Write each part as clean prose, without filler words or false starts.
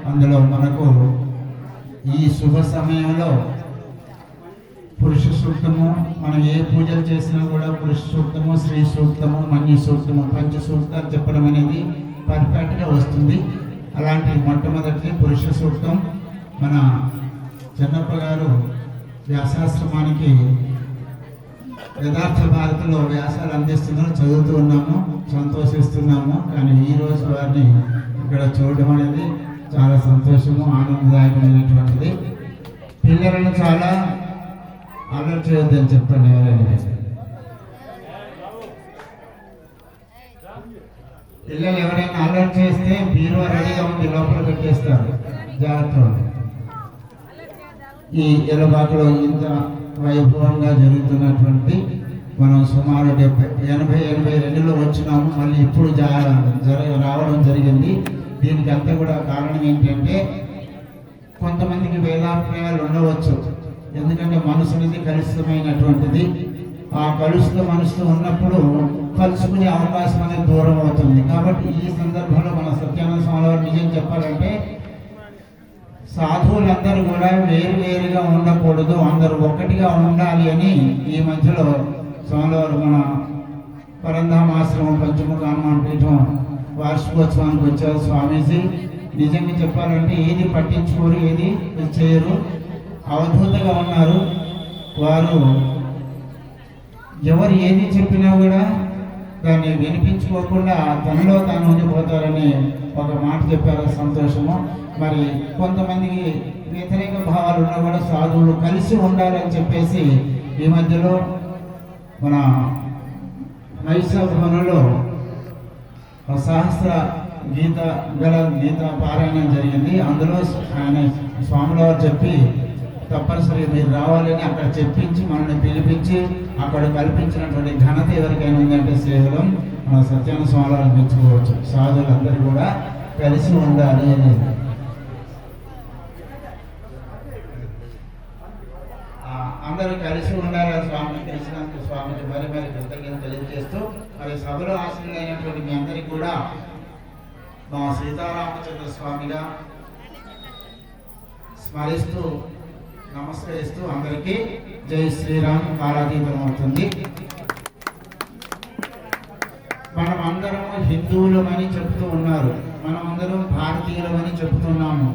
అందులో మనకు ఈ శుభ సమయంలో పురుష సూక్తము, మనం ఏ పూజలు చేసినా కూడా పురుష సూక్తము, స్త్రీ సూక్తము, మన్య సూక్తము, పంచ సూక్తాలు చెప్పడం అనేది పర్ఫెక్ట్గా వస్తుంది. అలాంటి మొట్టమొదటి పురుష సూక్తం మన చెన్నప్ప గారు వ్యాసాశ్రమానికి యథార్థ భారతిలో వ్యాసాలు అందిస్తున్నారు, చదువుతూ ఉన్నాము, సంతోషిస్తున్నాము. కానీ ఈరోజు వారిని ఇక్కడ చూడడం అనేది చాలా సంతోషము, ఆనందదాయకమైనటువంటిది. పిల్లలను చాలా అలర్ట్ చేయొద్దని చెప్పండి. పిల్లలు ఎవరైనా అలర్ట్ చేస్తే బీరో రెడీగా ఉంది, లోపల పెట్టేస్తారు, జాగ్రత్త. ఈ ఎలబాకులో ఇంత వైభవంగా జరుగుతున్నటువంటి మనం సుమారు 80-82లో వచ్చినాము, మళ్ళీ ఇప్పుడు రావడం జరిగింది. దీనికి అంతా కూడా కారణం ఏంటంటే కొంతమందికి వేదాభిప్రాయాలు ఉండవచ్చు. ఎందుకంటే మనసు అనేది కలుషితమైనటువంటిది. ఆ కలుషిత మనసుతో ఉన్నప్పుడు కలుసుకునే అవకాశం అనేది దూరం అవుతుంది. కాబట్టి ఈ సందర్భంలో మన సత్యానంద స్వామి వారు నిజం చెప్పాలంటే సాధువులందరూ కూడా వేరువేరుగా ఉండకూడదు, అందరూ ఒక్కటిగా ఉండాలి అని ఈ మధ్యలో స్వామివారు మన పరంధామ ఆశ్రమం పంచముఖ హనుమాన్ పీఠం వార్షికోత్సవానికి వచ్చారు స్వామీజీ. నిజంగా చెప్పాలంటే ఏది పట్టించుకోరు, ఏది చేయరు, అవధూతగా ఉన్నారు వారు. ఎవరు ఏది చెప్పినా కూడా దాన్ని వినిపించుకోకుండా తనలో తాను ఉండిపోతారని ఒక మాట చెప్పారు, సంతోషము. మరి కొంతమందికి వ్యతిరేక భావాలు ఉన్నా కూడా సాధువులు కలిసి ఉండాలని చెప్పేసి ఈ మధ్యలో మన మైసభవనంలో సహస్ర గీత పారాయణం జరిగింది. అందులో ఆయన స్వాముల వారు చెప్పి తప్పనిసరిగా మీరు రావాలని అక్కడ చెప్పించి మనల్ని పిలిపించి అక్కడ కల్పించినటువంటి ఘనత ఎవరికైనా ఉందంటే కేవలం మన సత్యానంద స్వామి వారిని మెచ్చుకోవచ్చు. సాధువులందరూ కూడా కలిసి ఉండాలి అనేది. అందరూ కలిసి ఉండాలని స్వామిని తెలిసినందుకు స్వామికి మరి కృతజ్ఞతలు తెలియజేస్తూ, మరి సభలో ఆశీర్వైనటువంటి మీ అందరికీ కూడా మా సీతారామచంద్ర స్వామిగా స్మరిస్తూ నమస్కరిస్తూ అందరికీ జై శ్రీరామ్ కాలాతీతం అవుతుంది. మనం అందరం హిందువులమని చెప్తూ ఉన్నారు, మనం అందరం భారతీయులమని చెప్తున్నాము.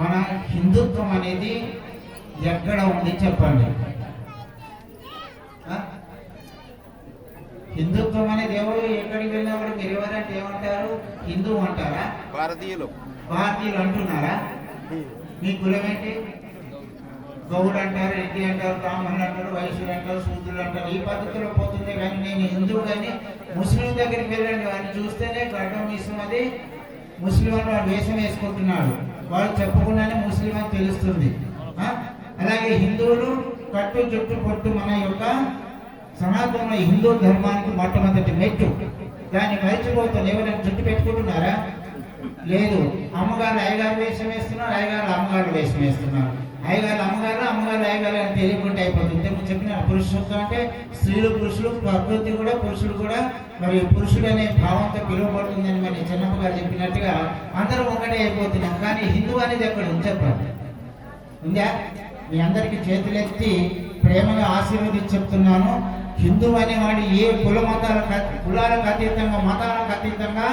మన హిందుత్వం అనేది ఎక్కడ ఉంది చెప్పండి? హిందుత్వం అనేది ఎవరు ఎక్కడికి వెళ్ళినా కూడా మీరు ఎవరంటే ఏమంటారు? హిందూ అంటారా? భారతీయులు అంటున్నారా? మీ కులం ఏంటి? గౌడు అంటారు, రెడ్డి అంటారు, బ్రాహ్మణులు అంటారు, వైశ్యులు అంటారు, శూద్రులు అంటారు. ఈ పద్ధతిలో పోతుంది. కానీ నేను హిందువు కానీ ముస్లిం దగ్గరికి వెళ్ళండి, వాడిని చూస్తేనే గడ్డం మీసం అది ముస్లిం అని వాడు వేషం వేసుకుంటున్నాడు. వాడు చెప్పకుండానే ముస్లిం అని తెలుస్తుంది. అలాగే హిందువులు కట్టు చుట్టు పొట్టు మన యొక్క సనాతన హిందూ ధర్మానికి మొట్టమొదటి మెట్టు. దాన్ని మరిచిపోతుంది. ఎవరైనా జుట్టు పెట్టుకుంటున్నారా? లేదు. అమ్మగారు అయ్యగారు వేషం వేస్తున్నారు, అయ్యగారు అమ్మగారు వేషం వేస్తున్నారు. అయ్యగారు అమ్మగారు అయ్యగారు అని తెలియకుండా అయిపోతుంది. చెప్పిన పురుష సూక్తం అంటే స్త్రీలు పురుషులు, ప్రకృతి కూడా పురుషులు కూడా మరి పురుషుడు అనే భావంతో పిలువబడుతుందని మరి చిన్నప్ప గారు చెప్పినట్టుగా అందరూ ఒకటే అయిపోతున్నాం. కానీ హిందూ అనేది ఎక్కడ ఉంది చెప్పండి? ఉందా? మీ అందరికీ చేతులెత్తి ప్రేమగా ఆశీర్వదించి చెప్తున్నాను. హిందూ అనేవాడు ఏ కులాలకు అతీతంగా, మతాలకు అతీతంగా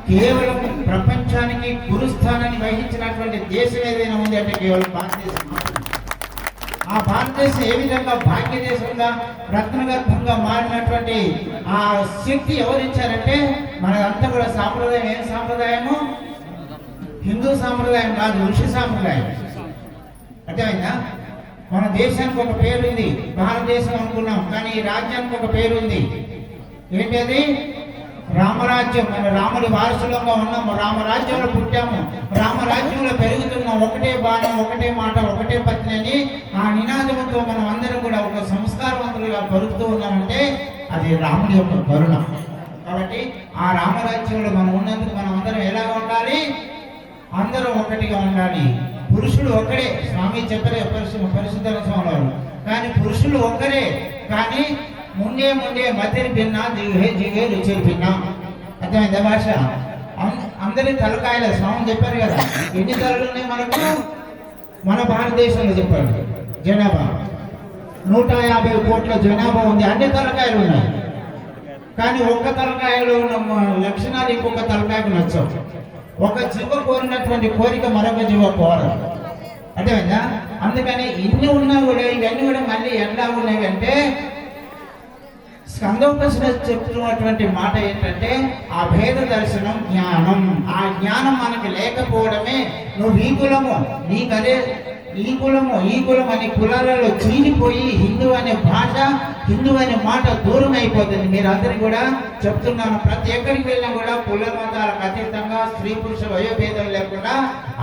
కేవలం ప్రపంచానికి గురుస్థానాన్ని వహించినటువంటి దేశం ఏదైనా ఉంది అంటే కేవలం భారతదేశం. ఆ భారతదేశం ఏ విధంగా భాగ్యదేశంగా రత్నగర్భంగా మారినటువంటి ఆ శక్తి ఎవరిచ్చారంటే మనదంతా కూడా సాంప్రదాయం. ఏం సాంప్రదాయము? హిందూ సాంప్రదాయం కాదు, ఋషి సాంప్రదాయం. అర్థమైందా? మన దేశానికి ఒక పేరు ఉంది, భారతదేశం అనుకున్నాం. కానీ ఈ రాజ్యానికి ఒక పేరు ఉంది. ఏంటది? రామరాజ్యం. మన రాముడి వారసులంగా ఉన్నాము, రామరాజ్యంలో పుట్టాము, రామరాజ్యంలో పెరుగుతున్నాం. ఒకటే బాణం, ఒకటే మాట, ఒకటే పత్ని అని ఆ నినాదంతో మనం అందరం కూడా ఒక సంస్కారవంతులుగా పలుకుతూ ఉన్నామంటే అది రాముడి యొక్క కరుణ. కాబట్టి ఆ రామరాజ్యంలో మనం ఉన్నందుకు మనం అందరం ఎలాగా ఉండాలి? అందరం ఒకటిగా ఉండాలి. పురుషుడు ఒక్కడే. స్వామి చెప్పలే పరిశుద్ధ స్వామి వారు. కానీ పురుషులు ఒక్కరే. కానీ ముందే మధ్యని భిన్న, దిగే రుచి భిన్న. అర్థమైందా భాష? అందరి తలకాయల స్వామి చెప్పారు కదా, ఎన్ని తలలు ఉన్నాయి మనకు? మన భారతదేశంలో చెప్పారు జనాభా 150 కోట్ల జనాభా ఉంది, అన్ని తలకాయలు ఉన్నాయి. కానీ ఒక్క తలకాయలో ఉన్న లక్షణాలు ఇంకొక తలకాయకు నచ్చవు. ఒక జీవ కోరినటువంటి కోరిక మరొక జీవ కోరదు, అర్థమైందా? అందుకని ఇన్ని ఉన్నా కూడా ఇవన్నీ కూడా మళ్ళీ ఎలా ఉన్నాయి అంటే, స్కందోపనిషత్తు చెప్తున్నటువంటి మాట ఏంటంటే ఆ భేద దర్శనం జ్ఞానం. ఆ జ్ఞానం మనకి లేకపోవడమే నువ్వు ఈ కులము నీకదే, ఈ కులము ఈ కులం అనే కులాలలో చీలిపోయి హిందూ అనే భాష, హిందూ అనే మాట దూరం అయిపోతుంది. మీరు అందరికీ కూడా చెప్తున్నాను, ప్రతి ఎక్కడికి వెళ్ళినా కూడా కుల మతాలకు అతీతంగా స్త్రీ పురుష వయోభేదం లేకుండా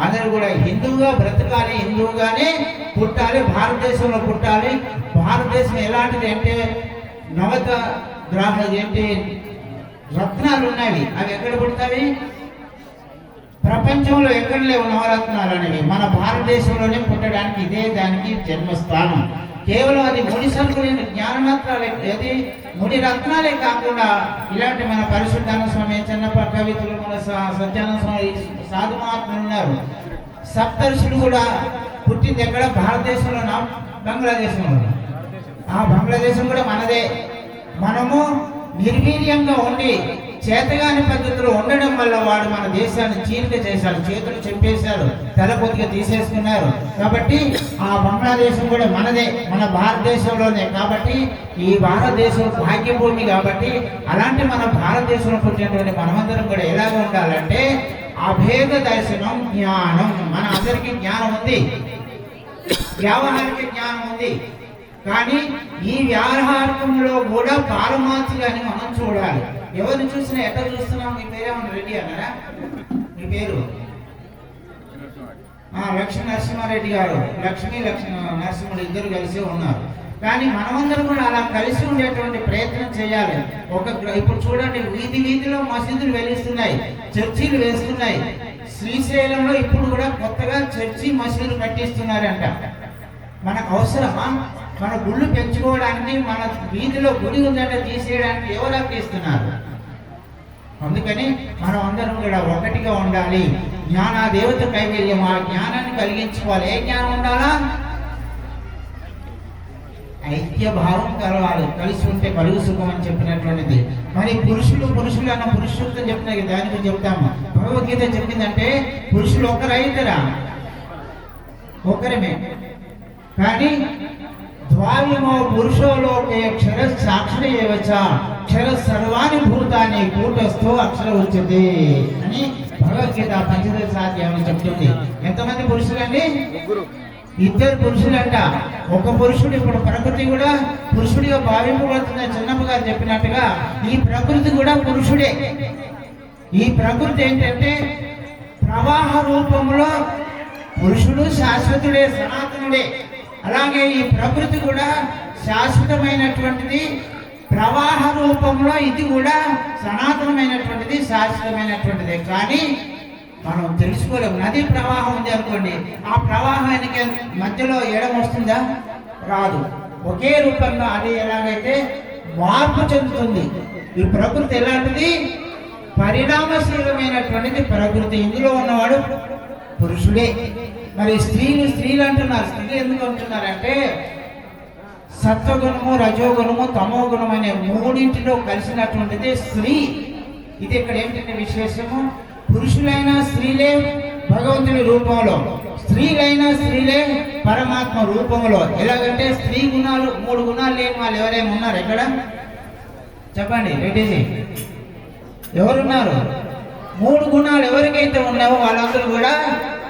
అందరూ కూడా హిందువుగా బ్రతకాలి, హిందువుగానే పుట్టాలి, భారతదేశంలో పుట్టాలి. భారతదేశం ఎలాంటిది అంటే నవత గ్రామాలు ఏంటి రత్నాలు ఉన్నాయి, అవి ఎక్కడ పుడతాయి? ప్రపంచంలో ఎక్కడ లేవు నవరత్నాలు అనేవి, మన భారతదేశంలోనే పుట్టడానికి ఇదే దానికి జన్మస్థానం. కేవలం అది ముడి సరుకులు జ్ఞానరత్నాలే, అది ముడి రత్నాలే కాకుండా ఇలాంటి మన పరిశుద్ధానంద స్వామి, చిన్నప్ప కవితలు, మన సత్యానంద స్వామి, సాధు మహాత్ములు ఉన్నారు. సప్తర్షులు కూడా పుట్టింది ఎక్కడ? భారతదేశంలో, బంగ్లాదేశంలో. ఆ బంగ్లాదేశం కూడా మనదే. మనము నిర్వీర్యంగా ఉండి చేతగాని పద్ధతిలో ఉండడం వల్ల వాడు మన దేశాన్ని చీలిక చేశాడు, చేతులు చెప్పేశారు, తల కొద్దిగా తీసేసుకున్నారు. కాబట్టి ఆ బంగ్లాదేశం కూడా మనదే, మన భారతదేశంలోనే. కాబట్టి ఈ భారతదేశం భాగ్యభూమి. కాబట్టి అలాంటి మన భారతదేశంలో పుట్టినటువంటి మనమందరం కూడా ఎలాగ ఉండాలంటే అభేద దర్శనం జ్ఞానం. మన అందరికీ జ్ఞానం ఉంది, వ్యావహారిక జ్ఞానం ఉంది. కానీ ఈ వ్యవహారికంలో కూడా పారమార్థికాన్ని మనం చూడాలి. ఎవరిని చూసినా ఎట్లా చూస్తున్నాం? మీ పేరేమన్నా రెడ్డి అన్నారా? మీ పేరు లక్ష్మీ నరసింహారెడ్డి గారు, లక్ష్మీ నరసింహుడు ఇద్దరు కలిసి ఉన్నారు. కానీ మనమందరం కూడా అలా కలిసి ఉండేటువంటి ప్రయత్నం చేయాలి. ఇప్పుడు చూడండి, వీధి వీధిలో మసీదులు వెలుస్తున్నాయి, చర్చీలు వేస్తున్నాయి. శ్రీశైలంలో ఇప్పుడు కూడా కొత్తగా చర్చి మసీదులు కట్టిస్తున్నారంట. మనకు అవసరమా? మన గుళ్ళు పెంచుకోవడానికి, మన వీధిలో గుడి ఉందంటే తీసేయడానికి ఎవరు అప్పిస్తున్నారు? అందుకని మనం అందరం కూడా ఒకటిగా ఉండాలి. జ్ఞాన దేవత కైవల్యం, ఆ జ్ఞానాన్ని కలిగించుకోవాలి. ఏ జ్ఞానం ఉండాలా? ఐక్య భావం కలవాలి, కలిసి ఉంటే కలుగు సుఖం అని చెప్పినటువంటిది. మరి పురుషులు అన్న పురుషులతో చెప్పిన దానికి చెప్తాము. భగవద్గీత చెప్పిందంటే పురుషులు ఒకరైతరా? ఒకరమే. కానీ ద్వార్యమో పురుషోలోకే క్షర సాక్షి ఏవచ్చ క్షర సర్వాణి భూతాన్ని కూటస్థో అక్షర ఉచ్యతే అని భగవద్గీత పంచదశ అధ్యాయం చెప్తుంది. ఎంతమంది పురుషులండి? ఇద్దరు పురుషులంట. ఒక పురుషుడు. ఇప్పుడు ప్రకృతి కూడా పురుషుడిగా భావింపబడుతున్న చిన్నప్ప గారు చెప్పినట్టుగా ఈ ప్రకృతి కూడా పురుషుడే. ఈ ప్రకృతి ఏంటంటే ప్రవాహ రూపంలో పురుషుడు శాశ్వతుడే, సనాతనుడే. అలాగే ఈ ప్రకృతి కూడా శాశ్వతమైనటువంటిది, ప్రవాహ రూపంలో ఇది కూడా సనాతనమైనటువంటిది, శాశ్వతమైనటువంటిదే. కానీ మనం తెలుసుకోలేము. నది ప్రవాహం ఉంది అనుకోండి, ఆ ప్రవాహానికి మధ్యలో ఎడం వస్తుందా? రాదు. ఒకే రూపంలో అది ఎలాగైతే మార్పు చెందుతుంది. ఈ ప్రకృతి ఎలాంటిది? పరిణామశీలమైనటువంటిది ప్రకృతి. ఇందులో ఉన్నవాడు పురుషుడే. మరి స్త్రీలు అంటున్నారు. స్త్రీలు ఎందుకు అంటున్నారంటే సత్వగుణము, రజోగుణము, తమో గుణం అనే మూడింటిలో కలిసినటువంటిది స్త్రీ. ఇది ఇక్కడ ఏంటంటే విశేషము, పురుషులైన స్త్రీలే భగవంతుని రూపంలో, స్త్రీలైన స్త్రీలే పరమాత్మ రూపంలో. ఎలాగంటే స్త్రీ గుణాలు, 3 గుణాలు లేని వాళ్ళు ఎవరైనా ఉన్నారు ఎక్కడ? చెప్పండి రెడ్డిజీ, ఎవరున్నారు? 3 గుణాలు ఎవరికైతే ఉన్నావో వాళ్ళందరూ కూడా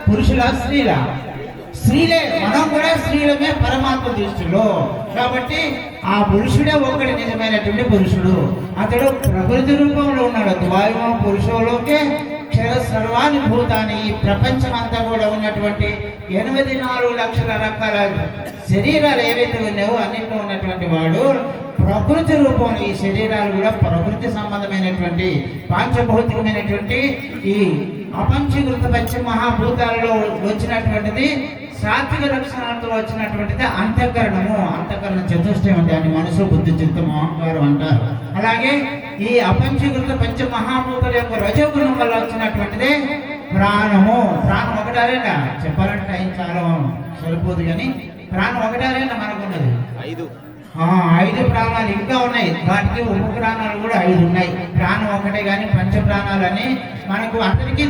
పురుషులా స్త్రీలా? స్త్రీలే. మనం కూడా స్త్రీలమే పరమాత్మ దృష్టిలో. కాబట్టి ఆ పురుషుడే ఒక్కడి నిజమైనటువంటి పురుషుడు. అతడు ప్రకృతి రూపంలో ఉన్నాడు. ద్వాయమో పురుషులోకే క్షర సర్వాణి భూతాన్ని. ఈ ప్రపంచం అంతా కూడా ఉన్నటువంటి 84 లక్షల రకాల శరీరాలు ఏవైతే ఉన్నాయో అన్నింటిలో ఉన్నటువంటి వాడు ప్రకృతి రూపంలో. ఈ శరీరాలు కూడా ప్రకృతి సంబంధమైనటువంటి పాంచభౌతికమైనటువంటి ఈ అపంచీకృత పంచమహాభూతాలలో వచ్చినటువంటిది, సాత్విక లక్షణాలతో వచ్చినటువంటిది అంతఃకరణము. అంతఃకరణ చతుష్టయం, దాన్ని మనసు, బుద్ధి, చిత్తము, అహంకారం అంటారు. అలాగే ఈ అపంచీకృత పంచ మహాభూతుల యొక్క రజోగుణం వల్ల వచ్చినటువంటిదే ప్రాణము. ప్రాణం ఒకటారేనా చెప్పాలంటే టైం చాలా సరిపోదు, కానీ ప్రాణం ఒకటారేనా మనకున్నది 5 ప్రాణాలు ఇంకా ఉన్నాయి. వాటికి ఉప ప్రాణాలు కూడా 5 ఉన్నాయి. ప్రాణం ఒకటే కానీ పంచ ప్రాణాలు అని మనకు అందరికీ